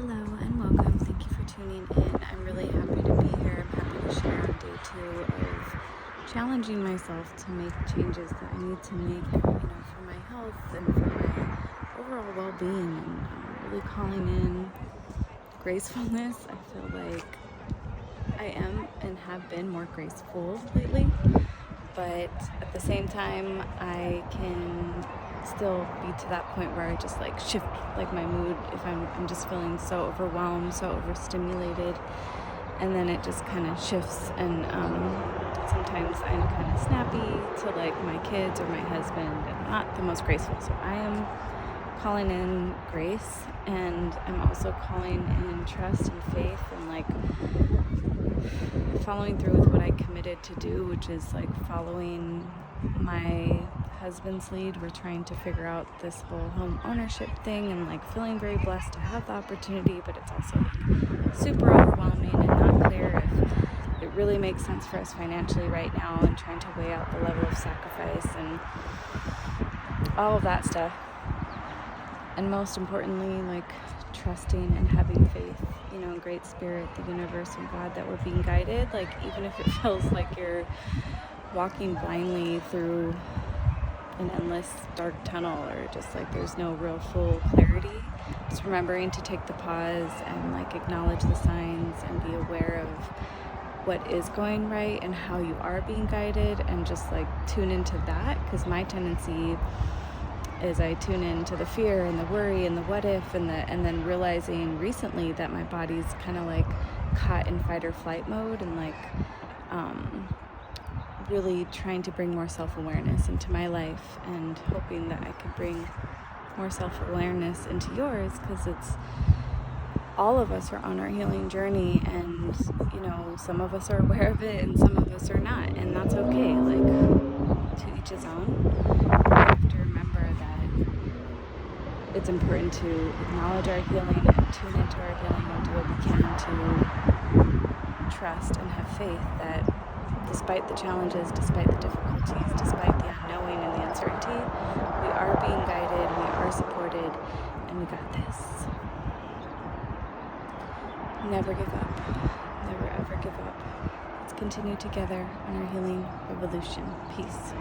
Hello and welcome. Thank you for tuning in. I'm really happy to be here. I'm happy to share on day 2 of challenging myself to make changes that I need to make, for my health and for my overall well-being, and really calling in gracefulness. I feel like I am and have been more graceful lately, but at the same time, I can still be to that point where I just shift my mood if I'm just feeling so overwhelmed, so overstimulated, and then it just kind of shifts, and sometimes I'm kind of snappy to my kids or my husband and not the most graceful. So I am calling in grace, and I'm also calling in trust and faith, and following through with what I committed to do, which is following my husband's lead. We're trying to figure out this whole home ownership thing, and feeling very blessed to have the opportunity, but it's also super overwhelming and not clear if it really makes sense for us financially right now, and trying to weigh out the level of sacrifice and all of that stuff. And most importantly, trusting and having faith, in Great Spirit, the universe, and God, that we're being guided, even if it feels like you're walking blindly through an endless dark tunnel, or just there's no real full clarity. Just remembering to take the pause and acknowledge the signs and be aware of what is going right and how you are being guided, and just tune into that, because my tendency is I tune into the fear and the worry and the what if, and then realizing recently that my body's kind of caught in fight or flight mode, and really trying to bring more self-awareness into my life, and hoping that I could bring more self-awareness into yours, because it's all of us are on our healing journey, and some of us are aware of it and some of us are not, and that's okay. To each his own. We have to remember that it's important to acknowledge our healing and tune into our healing, and do what we can to trust and have faith that despite the challenges, despite the difficulties, despite the unknowing and the uncertainty, we are being guided, we are supported, and we got this. Never give up. Never ever give up. Let's continue together on our healing revolution. Peace.